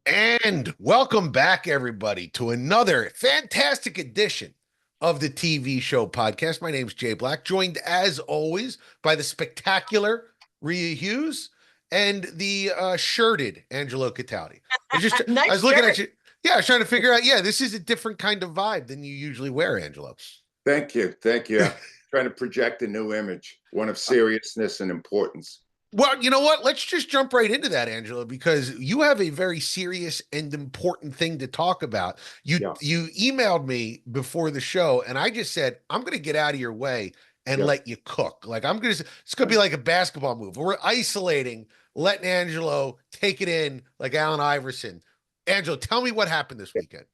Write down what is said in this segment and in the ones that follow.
And welcome back, everybody, to another fantastic edition of the TV show podcast. My name's Jay Black, joined as always by the spectacular Rhea Hughes and the shirted Angelo Cataldi. I Nice was looking at shirt. you. Yeah, I was trying to figure out. Yeah, this is a different kind of vibe than you usually wear, Angelo. Thank you. Thank you. I'm trying to project a new image, one of seriousness and importance. Well, you know what? Let's just jump right into that, Angela, because you have a very serious and important thing to talk about. You Yeah. you emailed me before the show, and I just said, I'm gonna get out of your way and Yeah. let you cook. Like it's gonna be like a basketball move. We're isolating, letting Angelo take it in like Allen Iverson. Angelo, tell me what happened this weekend.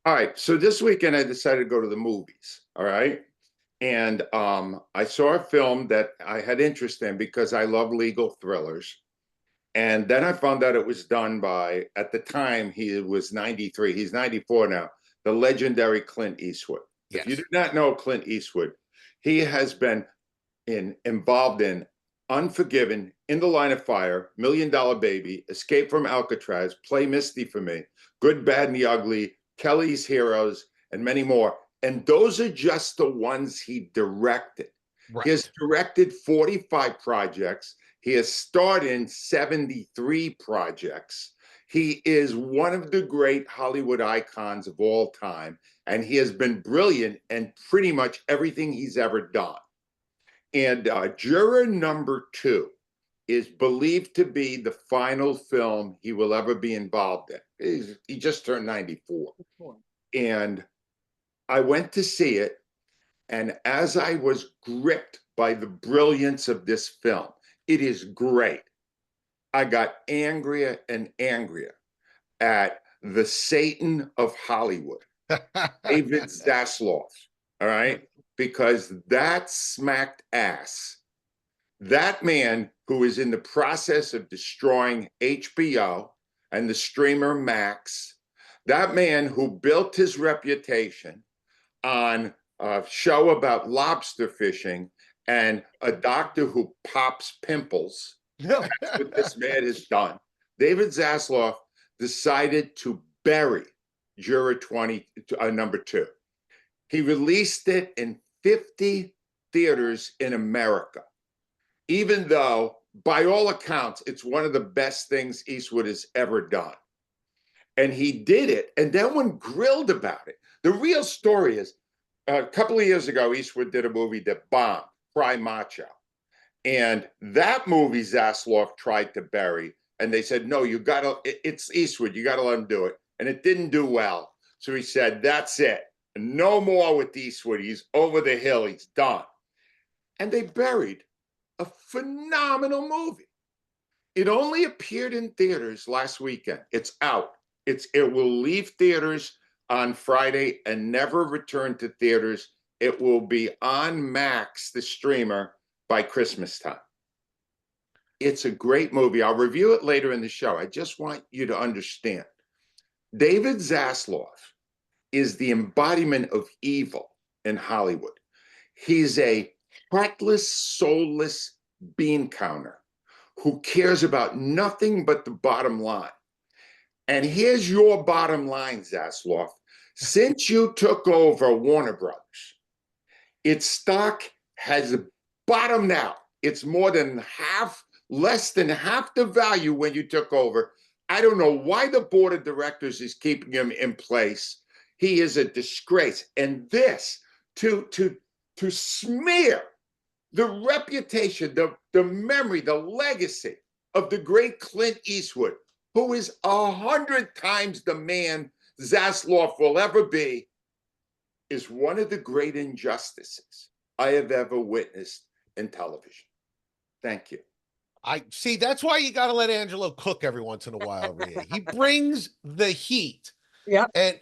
All right. So this weekend I decided to go to the movies. All right. And I saw a film that I had interest in because I love legal thrillers. And then I found out it was done by, at the time, he was 93. He's 94 now, the legendary Clint Eastwood. If you Yes. do not know Clint Eastwood, he has been involved in Unforgiven, In the Line of Fire, Million Dollar Baby, Escape from Alcatraz, Play Misty for Me, Good, Bad, and the Ugly, Kelly's Heroes, and many more. And those are just the ones he directed. He has Right. directed 45 projects. He has starred in 73 projects. He is one of the great Hollywood icons of all time, and he has been brilliant in pretty much everything he's ever done. And Juror number 2 is believed to be the final film he will ever be involved in. He just turned 94. And I went to see it. And as I was gripped by the brilliance of this film, it is great. I got angrier and angrier at the Satan of Hollywood, David Zaslav. All right. Because that smacked ass. That man who is in the process of destroying HBO and the streamer Max, that man who built his reputation on a show about lobster fishing and a doctor who pops pimples. That's what this man has done. David Zaslav decided to bury Juror number 2. He released it in 50 theaters in America, even though, by all accounts, it's one of the best things Eastwood has ever done. And he did it. And then when grilled about it, the real story is a couple of years ago, Eastwood did a movie that bombed, Cry Macho. And that movie Zaslav tried to bury. And they said, no, it's Eastwood. You got to let him do it. And it didn't do well. So he said, that's it. No more with Eastwood. He's over the hill. He's done. And they buried a phenomenal movie. It only appeared in theaters last weekend. It's out. It will leave theaters on Friday and never return to theaters. It will be on Max, the streamer, by Christmas time. It's a great movie. I'll review it later in the show. I just want you to understand. David Zaslav is the embodiment of evil in Hollywood. He's a heartless, soulless bean counter who cares about nothing but the bottom line. And here's your bottom line, Zaslav. Since you took over Warner Brothers, its stock has bottomed out. It's more than half, less than half the value when you took over. I don't know why the board of directors is keeping him in place. He is a disgrace. And this, to smear the reputation, the memory, the legacy of the great Clint Eastwood, who is 100 times the man Zaslav will ever be, is one of the great injustices I have ever witnessed in television. Thank you. I see. That's why you got to let Angelo cook every once in a while, Rhea. He brings the heat. Yep. And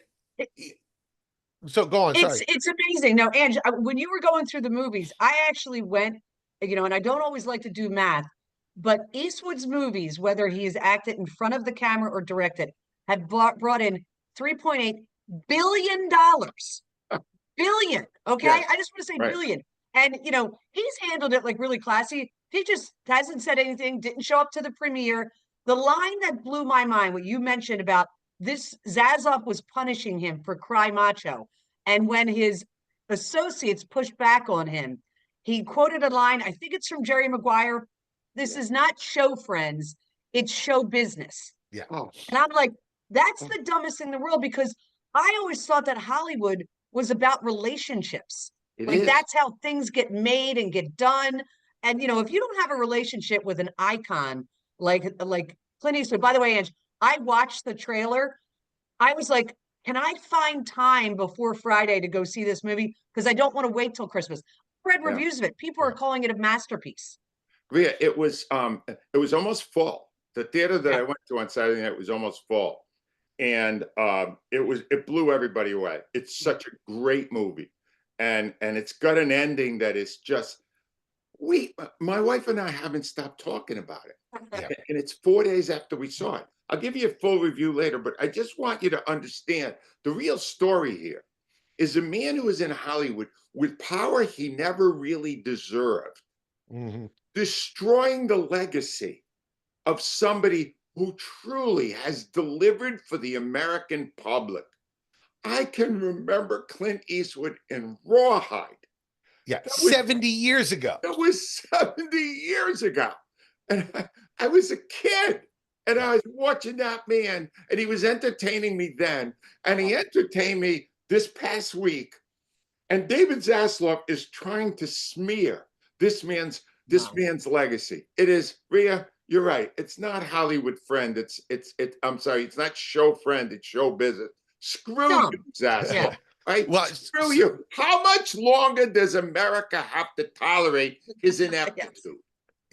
so go on. Sorry. It's amazing. Now, Ange, when you were going through the movies, I actually went, and I don't always like to do math, but Eastwood's movies, whether he has acted in front of the camera or directed, have brought in $3.8 billion. Billion. Okay. Yes. I just want to say Right. billion. And he's handled it like really classy. He just hasn't said anything, didn't show up to the premiere. The line that blew my mind, what you mentioned about this, Zaslav was punishing him for cry macho. And when his associates pushed back on him, he quoted a line, I think it's from Jerry Maguire. This is not show friends, it's show business. Yeah. Oh, And I'm like, that's the dumbest thing in the world, because I always thought that Hollywood was about relationships. it Like is. that's how things get made and get done. And if you don't have a relationship with an icon like Clint Eastwood, by the way, Ange, I watched the trailer. I was like, can I find time before Friday to go see this movie? Because I don't want to wait till Christmas. I read Yeah. reviews of it. People are calling it a masterpiece. Rhea, it was almost full. The theater that Yeah. I went to on Saturday night was almost full. And it blew everybody away. It's such a great movie. And it's got an ending that is just my wife and I haven't stopped talking about it. Yeah. And it's 4 days after we saw it. I'll give you a full review later, but I just want you to understand the real story here is a man who is in Hollywood with power he never really deserved, destroying the legacy of somebody who truly has delivered for the American public. I can remember Clint Eastwood in Rawhide. Yeah, 70 years ago. That was 70 years ago. And I was a kid. And I was watching that man, and he was entertaining me then. And he entertained me this past week. And David Zaslav is trying to smear this man's legacy. It is, Rhea, you're right. It's not Hollywood friend. I'm sorry, it's not show friend, it's show business. Screw you, Zaslav. Yeah. Right? Well, screw you. How much longer does America have to tolerate his ineptitude?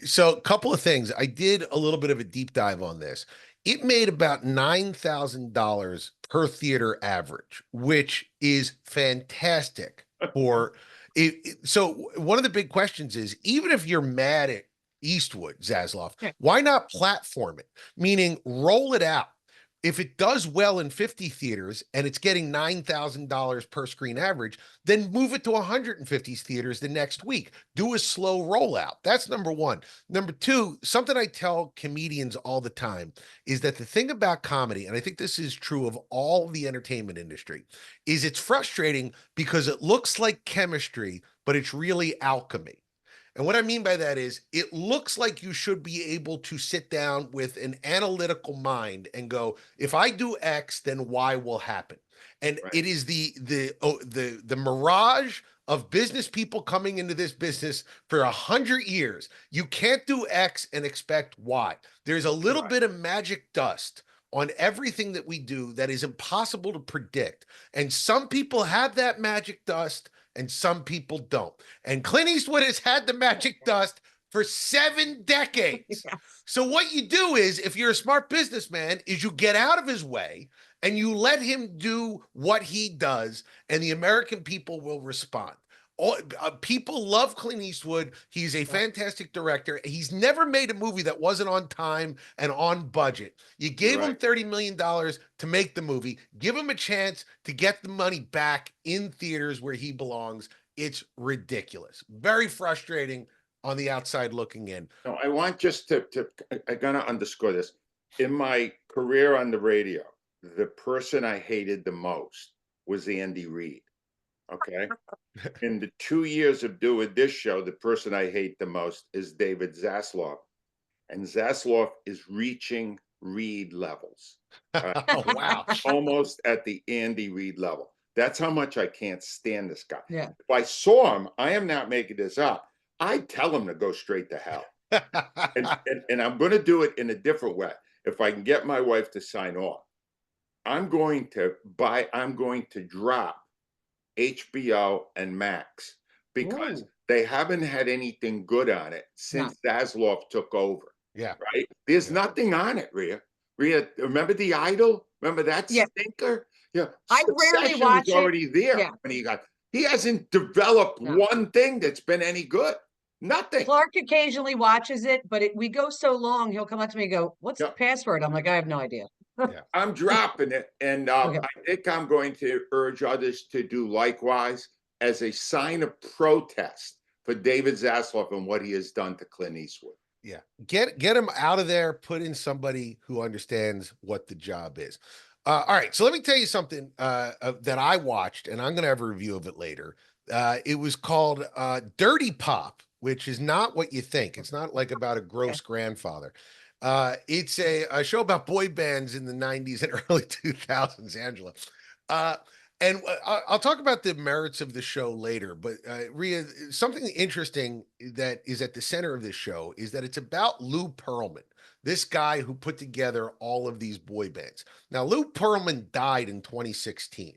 So a couple of things. I did a little bit of a deep dive on this. It made about $9,000 per theater average, which is fantastic for it. So one of the big questions is, even if you're mad at Eastwood, Zaslav, why not platform it? Meaning roll it out. If it does well in 50 theaters and it's getting $9,000 per screen average, then move it to 150 theaters the next week. Do a slow rollout. That's number one. Number two, something I tell comedians all the time is that the thing about comedy, and I think this is true of all the entertainment industry, is it's frustrating because it looks like chemistry, but it's really alchemy. And what I mean by that is it looks like you should be able to sit down with an analytical mind and go, if I do X, then Y will happen. And it is the mirage of business people coming into this business for 100 years. You can't do X and expect Y. There's a little bit of magic dust on everything that we do that is impossible to predict. And some people have that magic dust and some people don't. And Clint Eastwood has had the magic dust for 7 decades. So what you do is, if you're a smart businessman, is you get out of his way and you let him do what he does, and the American people will respond. People love Clint Eastwood. He's a fantastic director. He's never made a movie that wasn't on time and on budget. You gave him $30 million to make the movie. Give him a chance to get the money back in theaters where he belongs. It's ridiculous. Very frustrating on the outside looking in. No, I want just I'm going to underscore this. In my career on the radio, the person I hated the most was Andy Reid. Okay. In the 2 years of doing this show, the person I hate the most is David Zaslav. And Zaslav is reaching Reid levels. Oh, wow. Almost at the Andy Reid level. That's how much I can't stand this guy. Yeah. If I saw him, I am not making this up, I'd tell him to go straight to hell. and I'm going to do it in a different way. If I can get my wife to sign off, I'm going to drop HBO and Max because they haven't had anything good on it since Zaslav took over. Yeah. Right? There's nothing on it, Rhea. Rhea, remember The Idol? Remember that stinker? Yeah. I rarely watch was already there when he hasn't developed one thing that's been any good. Nothing. Clark occasionally watches it, but we go so long, he'll come up to me and go, what's the password? I'm like, I have no idea. I'm dropping it. And I think I'm going to urge others to do likewise as a sign of protest for David Zaslav and what he has done to Clint Eastwood. Yeah. Get him out of there, put in somebody who understands what the job is. All right, so let me tell you something that I watched, and I'm going to have a review of it later. It was called Dirty Pop, which is not what you think. It's not like about a Okay. gross grandfather. It's a show about boy bands in the 90s and early 2000s, Angela. Uh, and I'll talk about the merits of the show later, but Rhea, something interesting that is at the center of this show is that it's about Lou Perlman, this guy who put together all of these boy bands. Now, Lou Perlman died in 2016,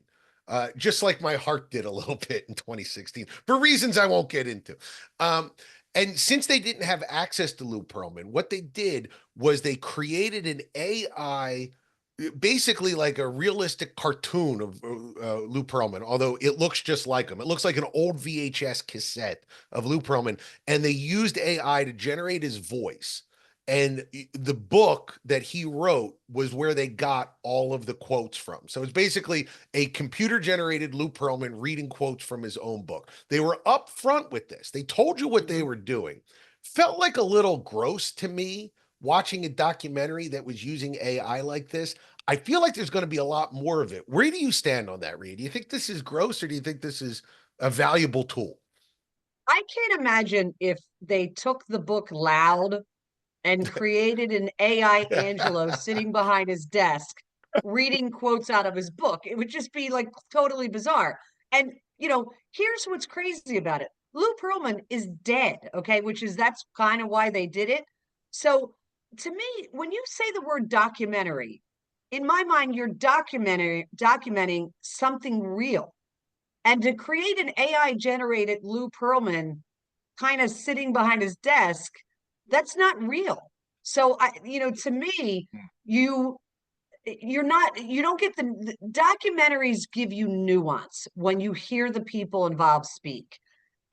just like my heart did a little bit in 2016, for reasons I won't get into. And since they didn't have access to Lou Perlman, what they did was they created an AI, basically like a realistic cartoon of Lou Perlman, although it looks just like him. It looks like an old VHS cassette of Lou Perlman, and they used AI to generate his voice. And the book that he wrote was where they got all of the quotes from. So it's basically a computer generated Lou Perlman reading quotes from his own book. They were upfront with this. They told you what they were doing. Felt like a little gross to me watching a documentary that was using AI like this. I feel like there's going to be a lot more of it. Where do you stand on that, Reid? Do you think this is gross, or do you think this is a valuable tool? I can't imagine if they took the book loud and created an AI Angelo sitting behind his desk reading quotes out of his book. It would just be like totally bizarre. And, here's what's crazy about it. Lou Pearlman is dead, okay, that's kind of why they did it. So to me, when you say the word documentary, in my mind, you're documenting something real. And to create an AI generated Lou Pearlman kind of sitting behind his desk, that's not real. So to me, you you don't get the documentaries give you nuance when you hear the people involved speak.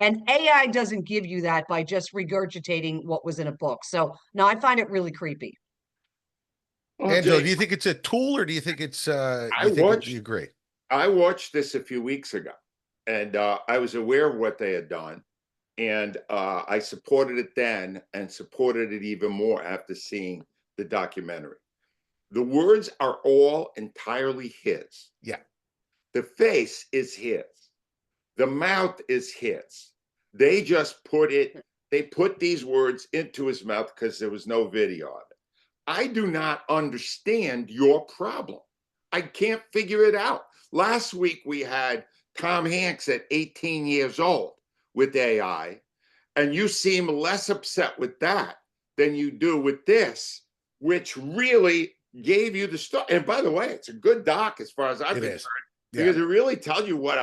And AI doesn't give you that by just regurgitating what was in a book. So no, I find it really creepy. Well, Angelo, Jay, do you think it's a tool, or do you think it's I you watched agree? I watched this a few weeks ago, and I was aware of what they had done, and I supported it then, and supported it even more after seeing the documentary. The words are all entirely his. Yeah. The face is his. The mouth is his. They just they put these words into his mouth because there was no video of it. I do not understand your problem. I can't figure it out. Last week we had Tom Hanks at 18 years old with AI, and you seem less upset with that than you do with this, which really gave you the story. And by the way, it's a good doc as far as I'm concerned, Yeah. because it really tells you what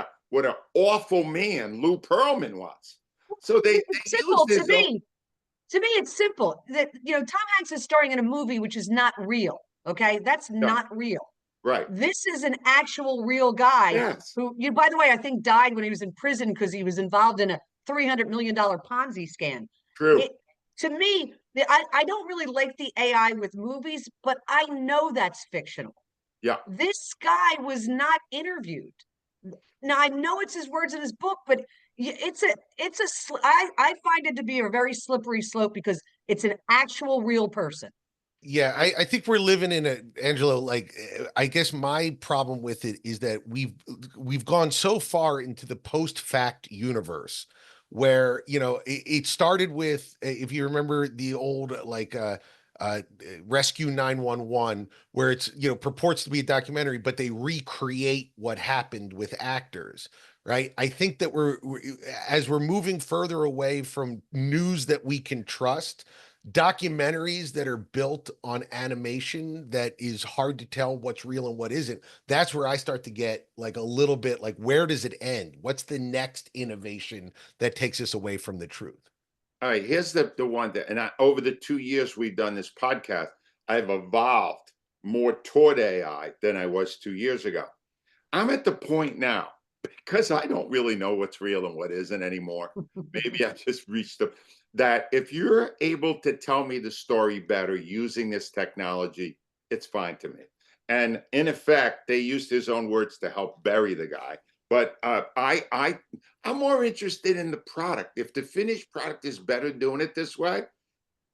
an awful man Lou Pearlman was. So they Simple used to his own. me. To me, it's simple. That Tom Hanks is starring in a movie which is not real. Okay, that's No, not real. right. This is an actual real guy Yes. who, by the way, I think died when he was in prison because he was involved in a $300 million Ponzi scam. True. It, to me, I don't really like the AI with movies, but I know that's fictional. Yeah. This guy was not interviewed. Now I know it's his words in his book, but I find it to be a very slippery slope because it's an actual real person. Yeah, I think we're living in Angelo, like I guess my problem with it is that we've gone so far into the post-fact universe where, it started with, if you remember the old like uh Rescue 911, where it's, purports to be a documentary, but they recreate what happened with actors. Right. I think that as we're moving further away from news that we can trust, documentaries that are built on animation that is hard to tell what's real and what isn't, that's where I start to get like a little bit like, where does it end? What's the next innovation that takes us away from the truth? All right, here's the one that, and over the 2 years we've done this podcast, I've evolved more toward AI than I was 2 years ago. I'm at the point now, because I don't really know what's real and what isn't anymore. Maybe I just reached that if you're able to tell me the story better using this technology, it's fine to me. And in effect, they used his own words to help bury the guy. But I'm more interested in the product. If the finished product is better doing it this way,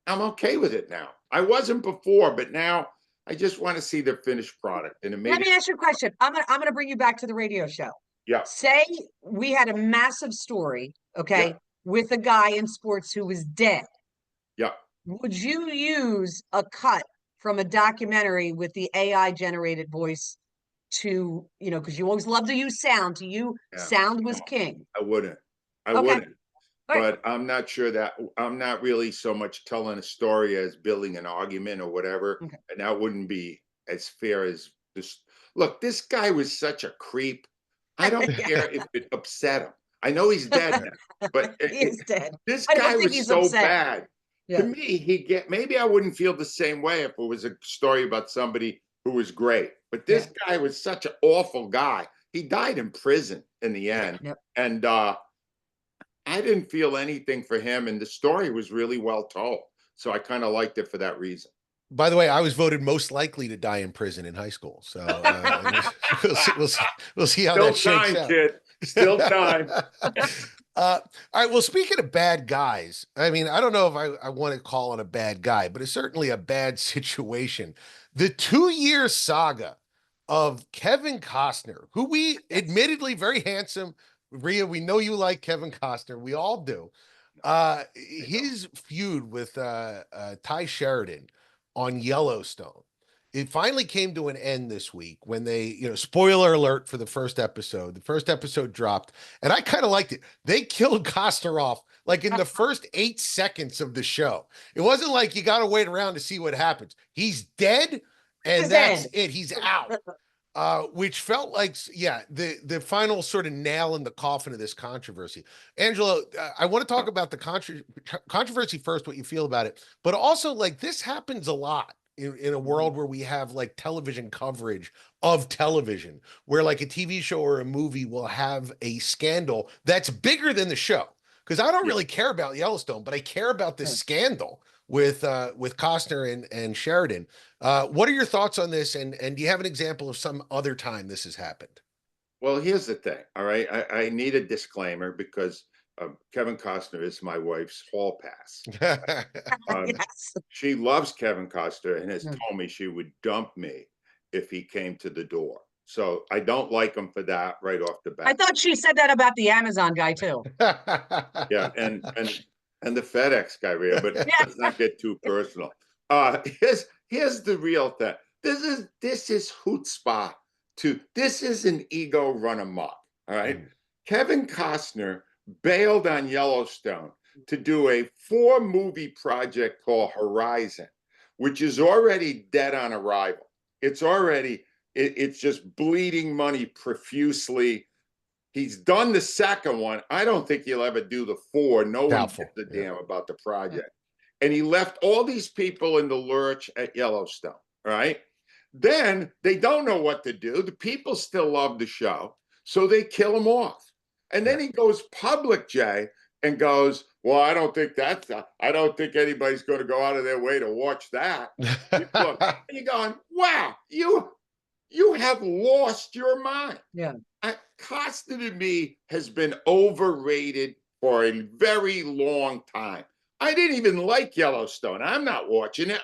I'm okay with it now. I wasn't before, but now I just want to see the finished product. And it Let made me ask you a question. I'm gonna bring you back to the radio show. yeah, Say we had a massive story, okay, yeah, with a guy in sports who was dead. yeah. Would you use a cut from a documentary with the AI generated voice to, because you always love to use sound, to you, Yeah. sound was No, king. I wouldn't. I Okay. wouldn't. All right. But I'm not sure that I'm not really so much telling a story as building an argument or whatever. Okay. And that wouldn't be as fair as this. Look, this guy was such a creep. I don't care if it upset him. I know he's dead now, but He is dead. this I don't guy think was he's so upset. bad. Yeah. To me, maybe I wouldn't feel the same way if it was a story about somebody who was great. But this guy was such an awful guy. He died in prison in the end. Yep. And I didn't feel anything for him, and the story was really well told. So I kind of liked it for that reason. By the way, I was voted most likely to die in prison in high school. So we'll see how Still that shakes time, out. kid. Still time. All right. Well, speaking of bad guys, I mean, I don't know if I want to call it a bad guy, but it's certainly a bad situation. The 2-year saga of Kevin Costner, who we admittedly very handsome. Rhea, we know you like Kevin Costner. We all do. His feud with Ty Sheridan on Yellowstone. It finally came to an end this week when they, spoiler alert for the first episode. The first episode dropped, and I kind of liked it. They killed Costner off like in the first 8 seconds of the show. It wasn't like you got to wait around to see what happens. He's dead, and that's it. He's out. Which felt like, the final sort of nail in the coffin of this controversy. Angelo, I want to talk about the controversy first, what you feel about it, but also like this happens a lot in a world where we have like television coverage of television, where like a TV show or a movie will have a scandal that's bigger than the show. Because I don't really care about Yellowstone, but I care about this scandal with Costner and Sheridan. What are your thoughts on this? And do you have an example of some other time this has happened? Well, here's the thing. All right. I need a disclaimer because Kevin Costner is my wife's hall pass. Yes. She loves Kevin Costner and has told me she would dump me if he came to the door. So I don't like him for that right off the bat. I thought she said that about the Amazon guy too. Yeah, and the FedEx guy, Rhea, but let's not get too personal. Here's the real thing. This is chutzpah. This is an ego run amok. All right. Kevin Costner bailed on Yellowstone to do a 4-movie project called Horizon, which is already dead on arrival. It's just bleeding money profusely. He's done the second one. I don't think he'll ever do the 4. No one gives a damn about the project. And he left all these people in the lurch at Yellowstone, right? Then they don't know what to do. The people still love the show, so they kill him off. And then he goes public, Jay, and goes, well, I don't think anybody's going to go out of their way to watch that. Look, and you're going, wow, you have lost your mind. Yeah. Costner to me has been overrated for a very long time. I didn't even like Yellowstone. I'm not watching it.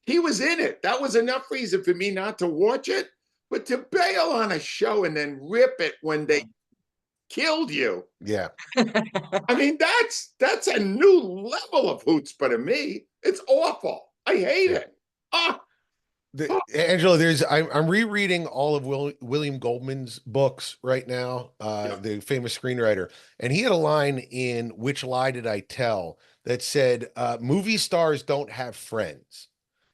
He was in it. That was enough reason for me not to watch it. But to bail on a show and then rip it when they killed you. Yeah. I mean, that's a new level of chutzpah to me. It's awful. I hate it. Angelo, I'm rereading all of William Goldman's books right now, the famous screenwriter, and he had a line in Which Lie Did I Tell that said, movie stars don't have friends.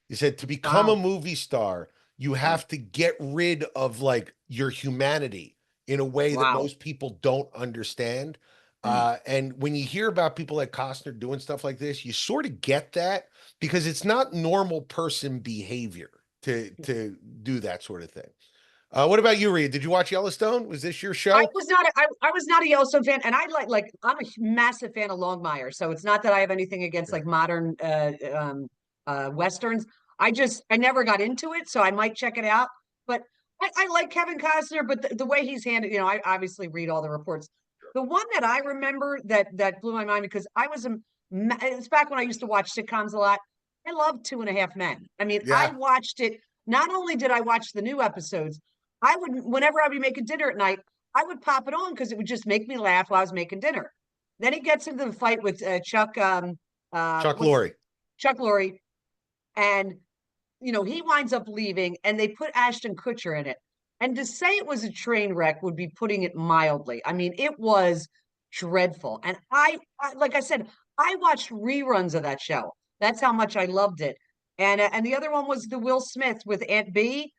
He said to become a movie star, you have to get rid of like your humanity in a way that most people don't understand. And when you hear about people like Costner doing stuff like this, you sort of get that because it's not normal person behavior to do that sort of thing. What about you, Reid? Did you watch Yellowstone? Was this your show? I was not a Yellowstone fan, and I like I'm a massive fan of Longmire, so it's not that I have anything against like modern westerns. I never got into it, so I might check it out. But I like Kevin Costner, but the way he's handled, I obviously read all the reports. The one that I remember that blew my mind because I was It's back when I used to watch sitcoms a lot. I loved 2.5 Men. I mean, I Yeah. watched it. Not only did I watch the new episodes, I would, whenever I'd be making dinner at night, I would pop it on because it would just make me laugh while I was making dinner. Then he gets into the fight with Chuck, Chuck what's Lorre. Chuck Lorre, and he winds up leaving, and they put Ashton Kutcher in it. And to say it was a train wreck would be putting it mildly. I mean, it was dreadful. And like I said, I watched reruns of that show. That's how much I loved it. And the other one was the Will Smith with Aunt B.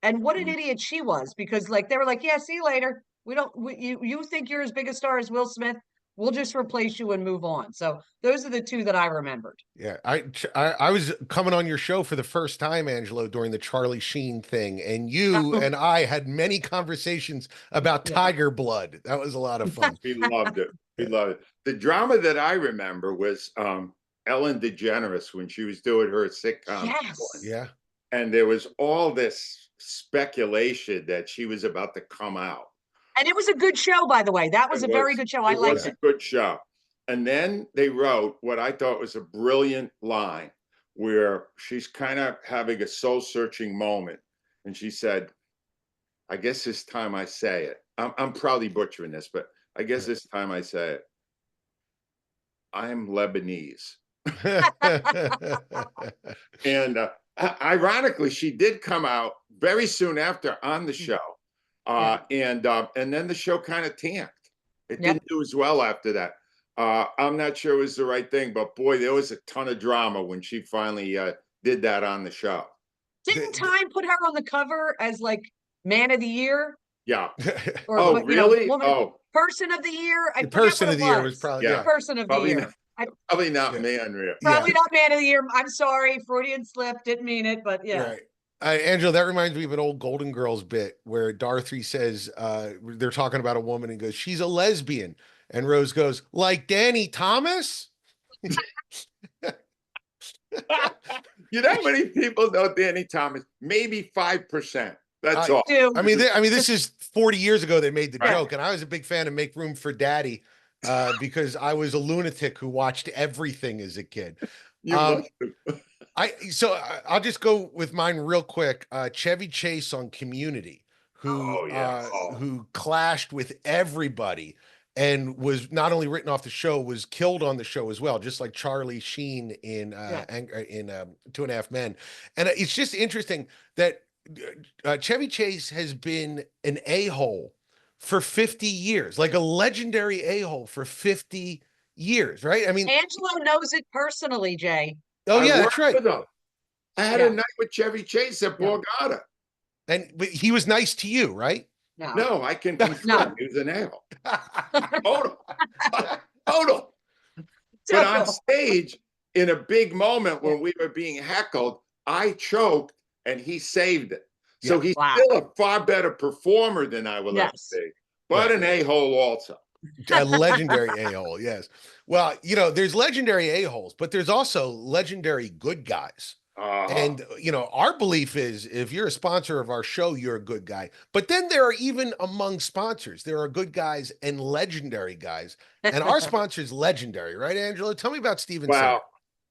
And what an idiot she was, because like they were like, yeah, see you later. You think you're as big a star as Will Smith? We'll just replace you and move on. So those are the two that I remembered. Yeah, I was coming on your show for the first time, Angelo, during the Charlie Sheen thing, and you and I had many conversations about Yeah. Tiger Blood. That was a lot of fun. We loved it. We loved it. The drama that I remember was Ellen DeGeneres when she was doing her sitcom. Yes. Yeah. And there was all this speculation that she was about to come out. And it was a good show, by the way. That was a very good show. I liked it. It was a good show. And then they wrote what I thought was a brilliant line where she's kind of having a soul-searching moment. And she said, I guess this time I say it. I'm probably butchering this, but I guess this time I say it. I'm Lebanese. And ironically, she did come out very soon after on the show. And then the show kind of tanked. It didn't do as well after that. I'm not sure it was the right thing, but boy, there was a ton of drama when she finally did that on the show. Didn't Time put her on the cover as like Man of the Year? Yeah. Or Oh, really? Person of the Year? The Person of the Year was probably, yeah. Person of the Year. Probably not Man, Rhea. Probably not Man of the Year. I'm sorry, Freudian slip, didn't mean it, but yeah. Right. Angelo, that reminds me of an old Golden Girls bit where Dorothy says, they're talking about a woman and goes, she's a lesbian. And Rose goes, like Danny Thomas? You know how many people know Danny Thomas? Maybe 5%. That's all. I mean, this is 40 years ago they made the joke, and I was a big fan of Make Room for Daddy because I was a lunatic who watched everything as a kid. I'll just go with mine real quick. Chevy Chase on Community, who clashed with everybody and was not only written off the show, was killed on the show as well, just like Charlie Sheen in 2.5 Men. And it's just interesting that Chevy Chase has been an a-hole for 50 years, like a legendary a-hole for 50 years, right? I mean, Angelo knows it personally, Jay. Oh, yeah, that's right. I had a night with Chevy Chase at Borgata. But he was nice to you, right? No, I can confirm he was an a-hole. Total. But on stage, in a big moment when we were being heckled, I choked and he saved it. So he's still a far better performer than I will ever be, but an a-hole also. A legendary a-hole, yes. Well, there's legendary a-holes, but there's also legendary good guys. And, our belief is if you're a sponsor of our show, you're a good guy. But then there are, even among sponsors, there are good guys and legendary guys. And our sponsor's legendary, right, Angelo? Tell me about Steven Singer.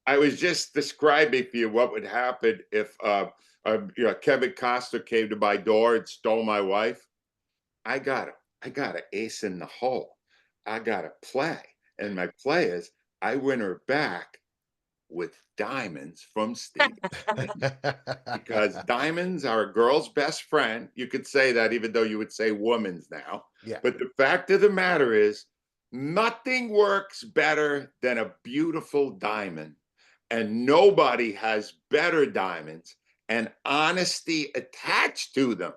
I was just describing for you what would happen if Kevin Costner came to my door and stole my wife. I got an ace in the hole. I got a play. And my play is I win her back with diamonds from Steve. Because diamonds are a girl's best friend. You could say that even though you would say woman's now. Yeah. But the fact of the matter is nothing works better than a beautiful diamond. And nobody has better diamonds and honesty attached to them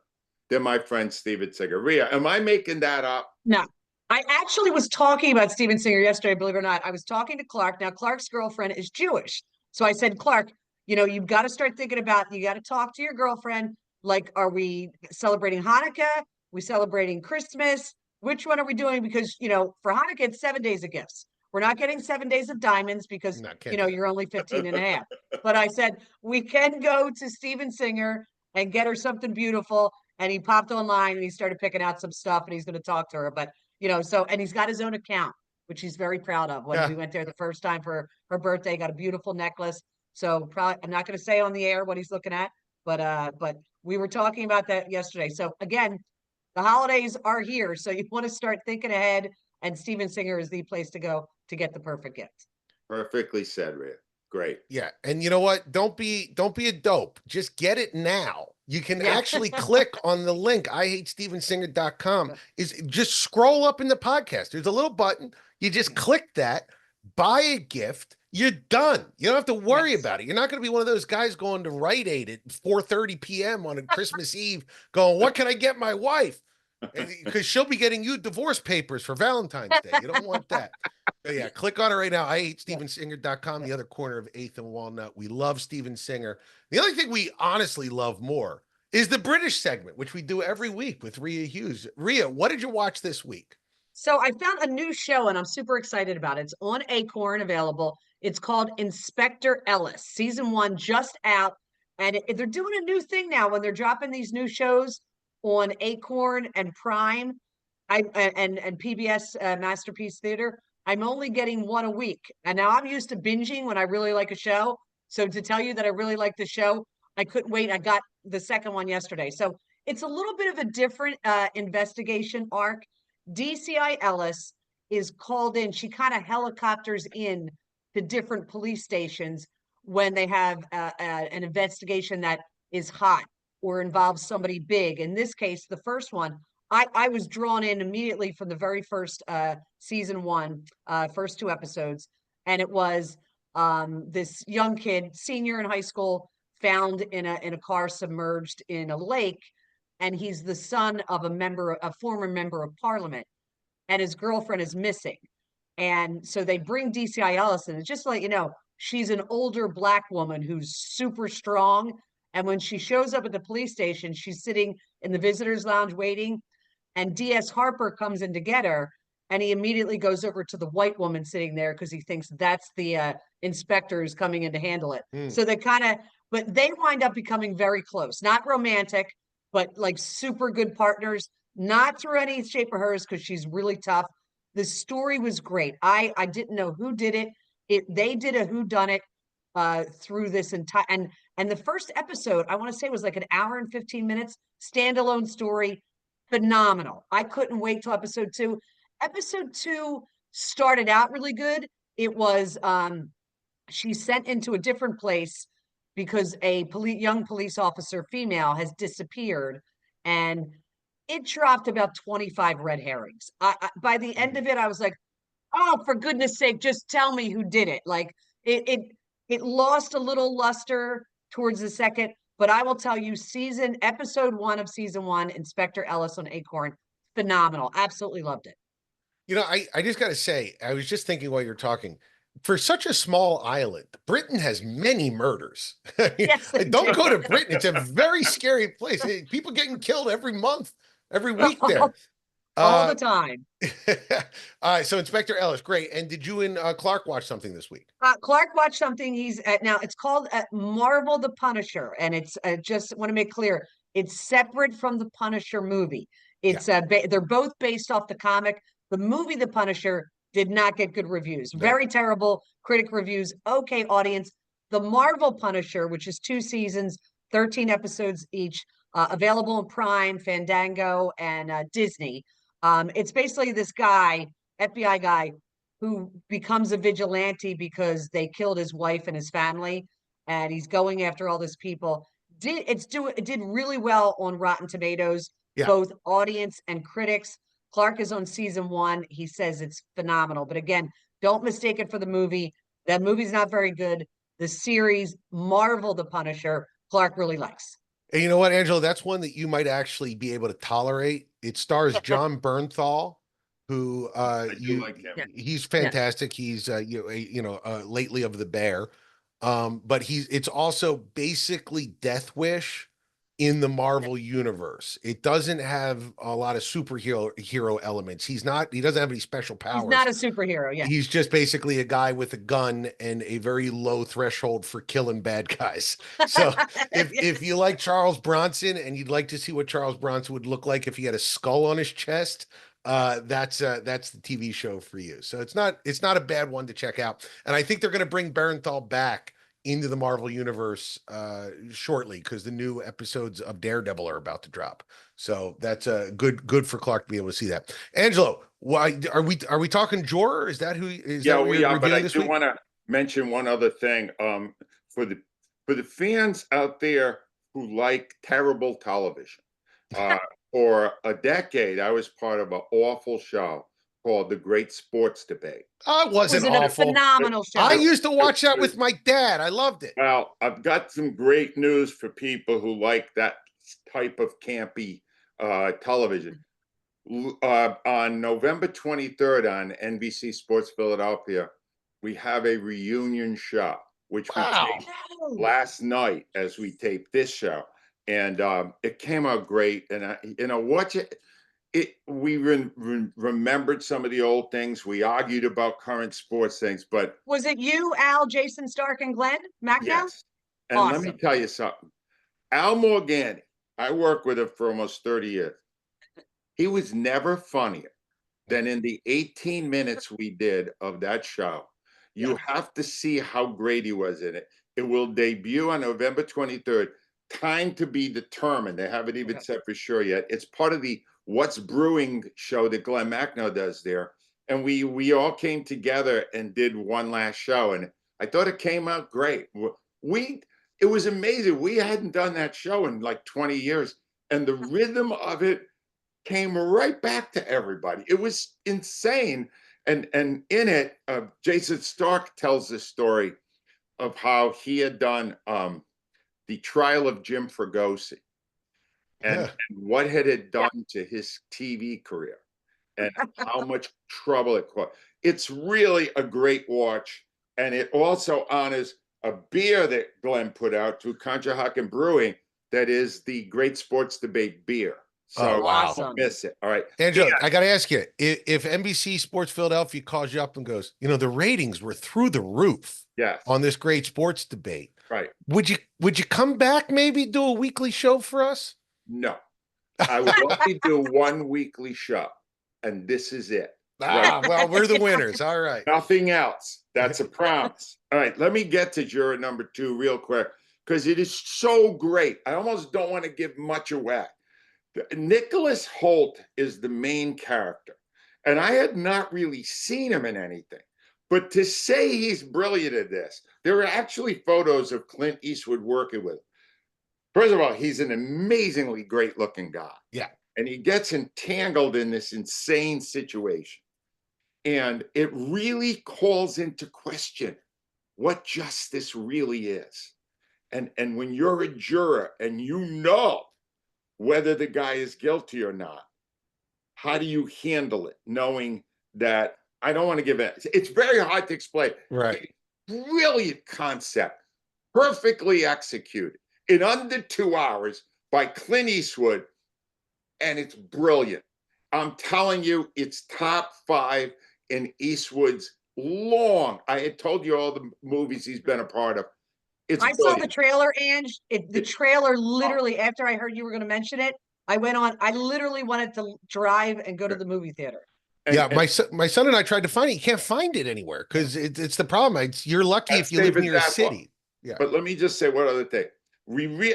than my friend Steven Singer. Rhea, am I making that up? No. I actually was talking about Steven Singer yesterday, believe it or not. I was talking to Clark. Now, Clark's girlfriend is Jewish. So I said, Clark, you've got to start thinking about, you got to talk to your girlfriend. Like, are we celebrating Hanukkah? Are we celebrating Christmas? Which one are we doing? Because, for Hanukkah, it's 7 days of gifts. We're not getting 7 days of diamonds because, you're only 15 and a half. But I said, we can go to Steven Singer and get her something beautiful. And he popped online and he started picking out some stuff and he's going to talk to her. But, and he's got his own account. which she's very proud of. When Yeah. we went there the first time for her birthday, got a beautiful necklace. So probably, I'm not going to say on the air what he's looking at, but we were talking about that yesterday. So again, the holidays are here, so you want to start thinking ahead, and Steven Singer is the place to go to get the perfect gift. Perfectly said, Rhea. Great. Yeah. And you know what? Don't be a dope. Just get it now. You can Yeah. actually click on the link, IHateStevenSinger.com. Is just scroll up in the podcast. There's a little button. You just click that, buy a gift. You're done. You don't have to worry Yes. about it. You're not going to be one of those guys going to Rite Aid at 4:30 p.m. on a Christmas Eve going, what can I get my wife? Because she'll be getting you divorce papers for Valentine's Day. You don't want that. So yeah, click on it right now. IHateStevenSinger.com, the other corner of 8th and Walnut. We love Steven Singer. The only thing we honestly love more is the British segment, which we do every week with Rhea Hughes. Rhea, what did you watch this week? So I found a new show and I'm super excited about it. It's on Acorn, available. It's called Inspector Ellis. Season 1 just out. And they're doing a new thing now when they're dropping these new shows on Acorn and Prime and PBS Masterpiece Theater. I'm only getting one a week. And now I'm used to binging when I really like a show. So to tell you that I really like the show, I couldn't wait. I got the second one yesterday. So it's a little bit of a different investigation arc. DCI Ellis is called in. She kind of helicopters in to different police stations when they have an investigation that is hot or involves somebody big. In this case, the first one, I was drawn in immediately from the very first season 1, first 2 episodes. And it was this young kid, senior in high school, found in a car submerged in a lake. And he's the son of a former member of parliament, and his girlfriend is missing. And so they bring DCI Ellis in. And just to let you know, she's an older Black woman who's super strong. And when she shows up at the police station, she's sitting in the visitors lounge waiting. And DS Harper comes in to get her. And he immediately goes over to the white woman sitting there because he thinks that's the inspector who's coming in to handle it. So they but they wind up becoming very close, not romantic, but like super good partners, not through any shape of hers because she's really tough. The story was great. I didn't know who did it. They did a whodunit through this entire and the first episode, I want to say, was like an hour and 15 minutes, standalone story, phenomenal. I couldn't wait till episode 2. Episode 2 started out really good. It was she's sent into a different place because a young police officer, female, has disappeared, and it dropped about 25 red herrings. By the end of it, I was like, oh, for goodness sake, just tell me who did it. Like it lost a little luster towards the second, but I will tell you, episode 1 of season 1, Inspector Ellis on Acorn, phenomenal. Absolutely loved it. You know, I just got to say, I was just thinking while you're talking, for such a small island, Britain has many murders. Yes, they Don't do. go to Britain. It's a very scary place. People getting killed every month, every week there. All the time. All right, so Inspector Ellis, great. And did you and Clark watch something this week? Clark watched something. He's now it's called Marvel the Punisher, and it's just want to make clear it's separate from the Punisher movie. It's they're both based off the comic. The movie The Punisher did not get good reviews. No. Very terrible critic reviews. Okay, audience. The Marvel Punisher, which is 2 seasons, 13 episodes each, available on Prime, Fandango, and Disney. It's basically this guy, FBI guy, who becomes a vigilante because they killed his wife and his family, and he's going after all these people. It did really well on Rotten Tomatoes, both audience and critics. Clark is on season 1. He says it's phenomenal. But again, don't mistake it for the movie. That movie's not very good. The series, Marvel the Punisher, Clark really likes. And you know what, Angelo? That's one that you might actually be able to tolerate. It stars John Bernthal, who like him. he's fantastic. He's lately of the Bear. But it's also basically Death Wish in the Marvel universe. It doesn't have a lot of hero elements. He doesn't have any special powers. He's not a superhero. Yeah. He's just basically a guy with a gun and a very low threshold for killing bad guys. So if you like Charles Bronson and you'd like to see what Charles Bronson would look like if he had a skull on his chest, that's the TV show for you. So it's not a bad one to check out. And I think they're going to bring Barenthal back into the Marvel universe shortly, because the new episodes of Daredevil are about to drop. So that's good for Clark to be able to see that. Angelo, why are we talking Juror? Is that Yeah, what we you're are, but I reviewing this do week? want to mention one other thing. For the fans out there who like terrible television, uh, for a decade, I was part of an awful show called The Great Sports Debate. Oh, it wasn't Was it a awful. phenomenal I show? used to watch that with my dad. I loved it. Well, I've got some great news for people who like that type of campy television. On November 23rd on NBC Sports Philadelphia, we have a reunion show, which we Wow. taped last night as we taped this show. And it came out great. And, watch it. We remembered some of the old things. We argued about current sports things, but Was it you, Al, Jason Stark, and Glenn Macnow? yes. And let me Awesome. tell you something. Al Morgani, I worked with him for almost 30 years. He was never funnier than in the 18 minutes we did of that show. You have to see how great he was in it. It will debut on November 23rd. Time to be determined. They haven't even said for sure yet. It's part of the What's Brewing show that Glenn Macnow does there. And we all came together and did one last show. And I thought it came out great. It was amazing. We hadn't done that show in like 20 years. And the rhythm of it came right back to everybody. It was insane. And in it, Jason Stark tells the story of how he had done the trial of Jim Fregosi and what had it done to his TV career and how much trouble it caused. It's really a great watch. And it also honors a beer that Glenn put out through Conshohocken Brewing that is the Great Sports Debate beer. So wow. don't miss it. All right. Angelo, I got to ask you, if NBC Sports Philadelphia calls you up and goes, the ratings were through the roof on this Great Sports Debate. Right. Would you come back, maybe do a weekly show for us? No. I would only do one weekly show, and this is it. Well, we're the winners. All right. Nothing else. That's a promise. All right. Let me get to juror number 2 real quick, because it is so great. I almost don't want to give much away. Nicholas Hoult is the main character, and I had not really seen him in anything. But to say he's brilliant at this, there are actually photos of Clint Eastwood working with him. First of all, he's an amazingly great-looking guy. Yeah. And he gets entangled in this insane situation. And it really calls into question what justice really is. And when you're a juror and you know whether the guy is guilty or not, how do you handle it, knowing that I don't want to give it? It's very hard to explain. Right. Brilliant concept, perfectly executed in under 2 hours by Clint Eastwood, and it's brilliant. I'm telling you, it's top 5 in Eastwood's long. I had told you all the movies he's been a part of. I saw the trailer, Ange. The trailer literally, after I heard you were going to mention it, I literally wanted to drive and go to the movie theater. My son and I tried to find it. You can't find it anywhere because it's the problem. You're lucky if you live near a city. Yeah. But let me just say one other thing.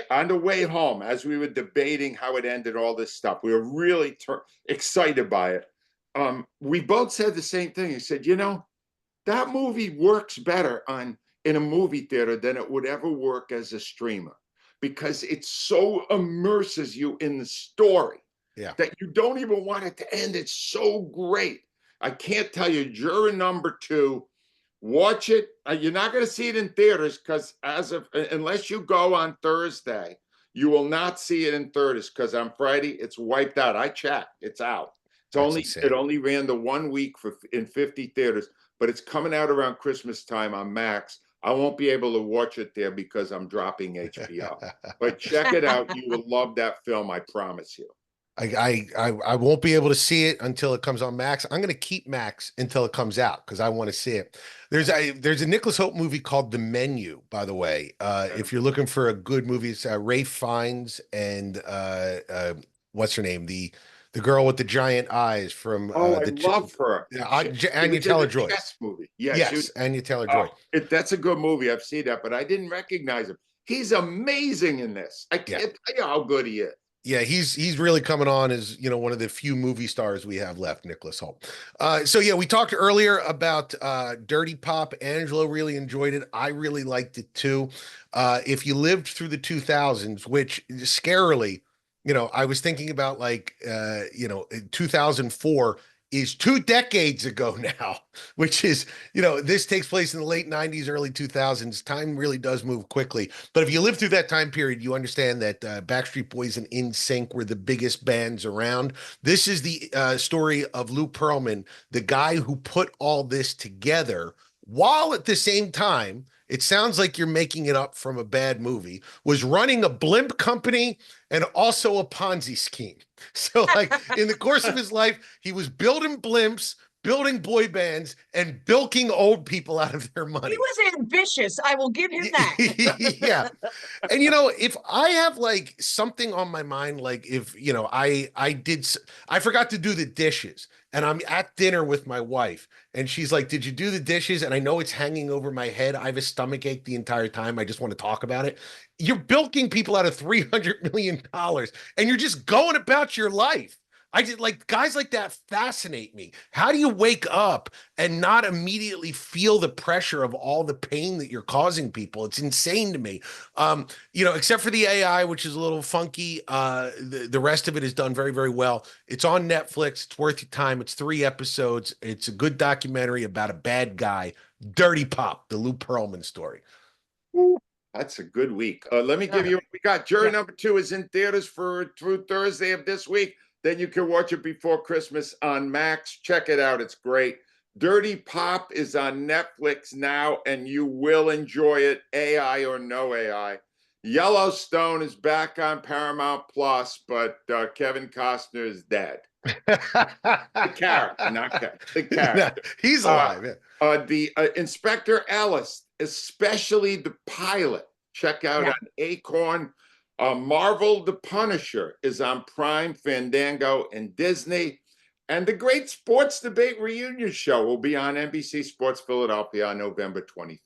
On the way home, as we were debating how it ended, all this stuff, we were really excited by it. We both said the same thing. He said, that movie works better in a movie theater than it would ever work as a streamer, because it so immerses you in the story that you don't even want it to end. It's so great. I can't tell you, juror number 2, watch it. You're not going to see it in theaters because unless you go on Thursday, you will not see it in theaters, because on Friday it's wiped out. I checked. It's out. It only ran the 1 week in 50 theaters, but it's coming out around Christmas time on Max. I won't be able to watch it there because I'm dropping HBO. But check it out. You will love that film. I promise you. I won't be able to see it until it comes on Max. I'm going to keep Max until it comes out because I want to see it. There's a Nicholas Hoult movie called The Menu, by the way. If you're looking for a good movie, it's Ralph Fiennes and what's her name? The the girl with the giant eyes from Oh, I love her. Anya Was in the Taylor-Joy. chess movie. Yeah, she Yes, was. Anya Taylor-Joy. Oh, that's a good movie. I've seen that, but I didn't recognize him. He's amazing in this. I Yeah. can't tell you how good he is. Yeah, he's really coming on as, one of the few movie stars we have left, Nicholas Hoult. So yeah, we talked earlier about Dirty Pop. Angelo really enjoyed it. I really liked it too. If you lived through the 2000s, which scarily, I was thinking about like, 2004 is 2 decades ago now, which is, this takes place in the late 90s, early 2000s. Time really does move quickly. But if you live through that time period, you understand that Backstreet Boys and NSYNC were the biggest bands around. This is the story of Lou Perlman, the guy who put all this together, while at the same time, it sounds like you're making it up from a bad movie, was running a blimp company and also a Ponzi scheme. So, like, in the course of his life, he was building blimps, building boy bands, and bilking old people out of their money. He was ambitious. I will give him that. Yeah. And if I have like something on my mind, like if I forgot to do the dishes and I'm at dinner with my wife and she's like, "Did you do the dishes?" And I know it's hanging over my head. I have a stomach ache the entire time. I just want to talk about it. You're bilking people out of $300 million and you're just going about your life. I did like guys like that fascinate me. How do you wake up and not immediately feel the pressure of all the pain that you're causing people? It's insane to me. Except for the AI, which is a little funky. The rest of it is done very, very well. It's on Netflix. It's worth your time. It's 3 episodes. It's a good documentary about a bad guy, Dirty Pop, the Lou Perlman story. That's a good week. Let me give you what we got. Juror number 2 is in theaters through Thursday of this week. Then you can watch it before Christmas on Max. Check it out. It's great. Dirty Pop is on Netflix now, and you will enjoy it, AI or no AI. Yellowstone is back on Paramount Plus, but Kevin Costner is dead. The character, not Kevin. The character. No, he's alive. The Inspector Ellis, especially the pilot. Check out on Acorn. Marvel The Punisher is on Prime, Fandango, and Disney. And the Great Sports Debate Reunion Show will be on NBC Sports Philadelphia on November 23rd.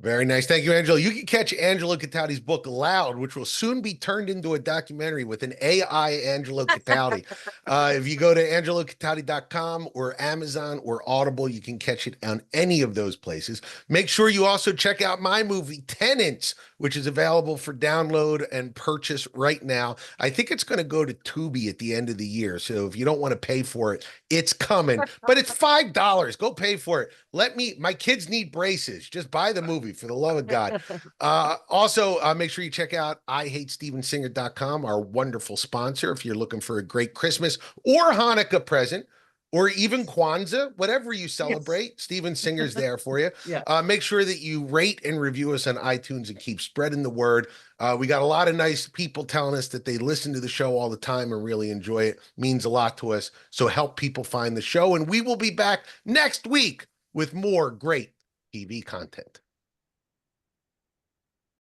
Very nice. Thank you, Angelo. You can catch Angelo Cataldi's book, Loud, which will soon be turned into a documentary with an AI Angelo Cataldi. If you go to angelocataldi.com or Amazon or Audible, you can catch it on any of those places. Make sure you also check out my movie, Tenants, which is available for download and purchase right now. I think it's going to go to Tubi at the end of the year. So if you don't want to pay for it, it's coming. But it's $5. Go pay for it. My kids need braces. Just buy the movie, for the love of God. Also, make sure you check out IHateStevenSinger.com, our wonderful sponsor, if you're looking for a great Christmas or Hanukkah present, or even Kwanzaa, whatever you celebrate. Yes. Steven Singer's there for you. Make sure that you rate and review us on iTunes and keep spreading the word. We got a lot of nice people telling us that they listen to the show all the time and really enjoy it. Means a lot to us. So help people find the show. And we will be back next week with more great TV content.